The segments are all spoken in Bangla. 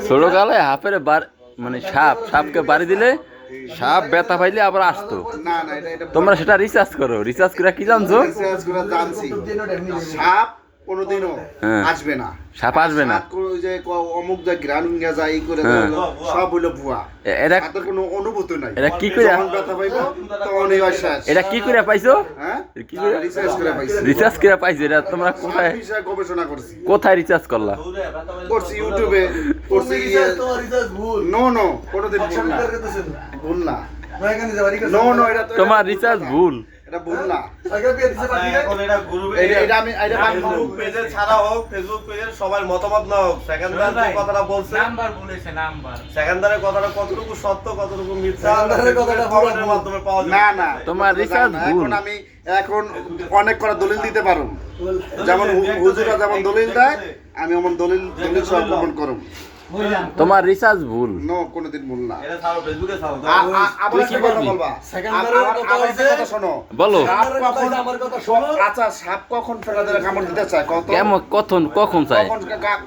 ছোট কালে হাফের মানে সাপকে বাড়ি দিলে সাপ ব্যথা পাইলে আবার আসতো। তোমরা সেটা রিসার্চ করো, রিসার্চ করে কি জানছো? সাপ কোনোদিনও আসবে না, সাপ আসবে না, যে অমুক যা গ্রানুঙ্গা যায় এই করে সব হলো ভুয়া। এরা কোনো অনুভূতি নাই। এটা কি করে ব্যথা পাইবো তখন এই শেষ। এটা কি করে পাইছো? হ্যাঁ, কি করে রিসার্চ করে পাইছি। রিসার্চ করে পাইছো? এটা তোমরা কোথায় গবেষণা করছি? কোথায় রিসার্চ করলা? করছি ইউটিউবে, করছি। নো নো, কোনোদিন ভুল না। নো নো, এটা তোমার রিসার্চ ভুল, এটা ভুল না। এখন এটা গ্রুপে এটা আমি গ্রুপ পেজে ছাড়া হোক, ফেসবুক পেজে সবার মতামত না হোক, সেকেন্ডার যে কথাটা বলছে নাম্বার বলেছে, নাম্বার সেকেন্ডারের কথাটা কতটুকু সত্য কতটুকু মিথ্যা কমেন্টের মাধ্যমে পাওয়া যায়। না না, তোমার রিসার্চ ভুল। এখন আমি অনেক করা দলিল দিতে পারো, যেমন হুজুরা যেমন দলিল দেয় আমি এমন দলিল সব প্রমাণ করব। তোমার রিসার্চ ভুল। নো, কোনোদিন ভুল না। এটা ছাড়ো, ফেসবুকে ছাড়ো। আবার কি কথা বলবা? সেকেন্ডারের কথা হইছে, কথা শোনো, বলো। আমার কথা শোনো। আচ্ছা, সাপ কখন ফেনাদের কামড় দিতে চায়? কখন চাই? কখন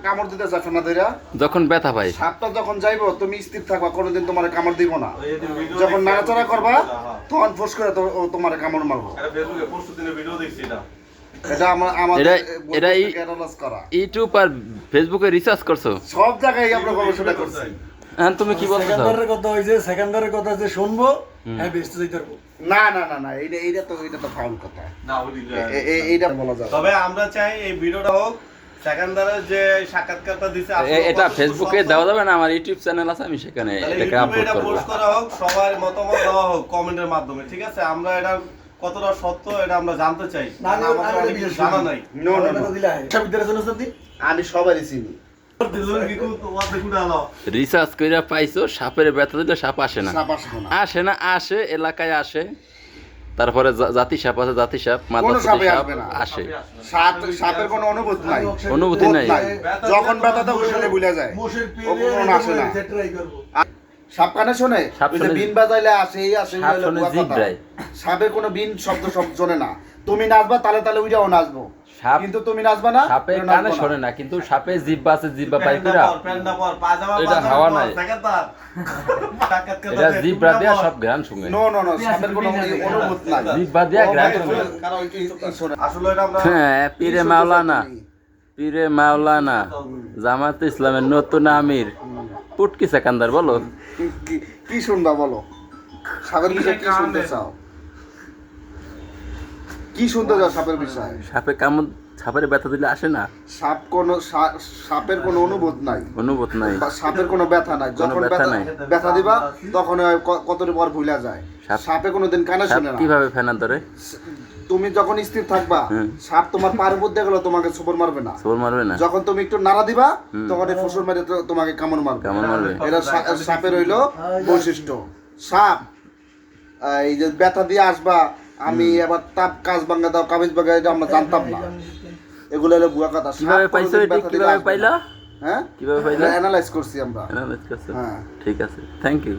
কামড় দিতে চায় ফেনাদেরা? যখন ব্যথা পাই। সাপটা যখন যাইবো তুমি স্থির থাকবা, কোনোদিন তোমার কামড় দিব না। যখন নাড়াচাড়া করবা তখন ফোর্স করে তোমার কামড় মারবো। এটা ফেসবুকে পরশু দিনের ভিডিও দেখছি না। এটা আমাদের করা। ইউটিউব আর ফেসবুকে রিসার্চ করছো? সব জায়গায় আমরা গবেষণা করছি। হ্যাঁ, তুমি কি বলছো? সেকেন্ডারের কথা হইছে, সেকেন্ডারের কথা যে শুনবো, হ্যাঁ বেস্ট যাইতে পারবো। না না না না, এটা তো ফাউল কথা। না, এইটা বলা যাবে। তবে আমরা চাই এই ভিডিওটা হোক, সেকেন্ডারের যে সাক্ষাৎকারটা দিছে এটা ফেসবুকে দেওয়া যাবে না? আমার ইউটিউব চ্যানেল আছে, আমি সেখানে এটাকে আপলোড করব। পোস্ট করা হোক, সবার মতামত দেওয়া হোক কমেন্টের মাধ্যমে, ঠিক আছে? আমরা এটা কতটা সত্য এটা আমরা জানতে চাই, কারণ আমাদের অনেক কিছু জানা নাই। নো নো নো, আমি সবারই চিনি। রিসার্চ কইরা পাইছো সাপের ব্যথা দিলে সাপ আসে না? সাপ আসবে না। আসে না, আসে এলাকায় আসে। তারপরে জাতি সাপ আছে, জাতি সাপ, কোনো মাদ্রাসাতি সাপে সাপ আসবে না। আসে। সাপের কোনো অনুভূতি নাই। অনুভূতি নাই। যখন ব্যথাটা উঠলে ভুলে যায়, ও কখনো আসে না। সাপ কানে শোনে, সাপ ওই যে শোনে। বিন বাজাইলে আসে, এই আসে, সাপ ওই শোনে বুয়া কথা। জিব্রায়। সাপের কোনো বিন শব্দ শোনে না। তুমি নাচবা তালে তালে ওইটাও নাচবো, সাপ কিন্তু তুমি নাচবা না, সাপে ওটা কানে নাচবো শোনে না। না, কিন্তু সাপে জিব্বা আছে, জিব্বা পাইকিরা এটা এটা হাওয়া নাই। এটা জিব্বা দিয়া সব ঘ্রাণ শুনে। নো নো নো, সাপের কোনো অনুভূতি নাই। জিব্বা দিয়া ঘ্রাণ শুনে। কারণ শোনে। আসলে এটা আমরা হ্যাঁ, পীরে মাওলানা, পীরে মাওলানা জামাতে ইসলামের নতুন আমির পুটকি সেকান্দার বলো। কি শুনবা বলো? সাপের বিষয়ে কি শুনতে চাও? কি শুনতে চাও সাপের বিষয়ে? সাপের ব্যথা দিলে আসে না? সাপের কোনো অনুভূত নাই, অনুভূত নাই, সাপের কোনো ব্যথা নাই। কোনো যখন ব্যথা নাই। ব্যথা দিবা তখন কতদিন পর ভুলে যায়। সাপে কোনোদিন কানে সাপ শুনে না। কিভাবে ফেনা ধরে? তুমি যখন স্থির থাকবা, সাপ তোমার পায়ের উপর দিয়ে গেলে তোমাকে সুপর মারবে না। সোর মারবে না। যখন তুমি একটু নাড়া দিবা তখন এই ফসল মেরে তোমাকে কামড় মারবে। কেমন মারবে? এটা সাপের হইলো বৈশিষ্ট্য। সাপ এই যে ব্যথা দিয়ে আসবা, আমি এবার তাপ কাজ ভাঙা দাও, কামিজ ভাঙা, এটা আমরা জানতাম না। এগুলো হলো বুয়া কথা। কিভাবে পাইছো এটা? কিভাবে পাইলা? হ্যাঁ, কিভাবে পাইলা? অ্যানালাইজ করছি আমরা। অ্যানালাইজ করছো? হ্যাঁ, ঠিক আছে, থ্যাংক ইউ।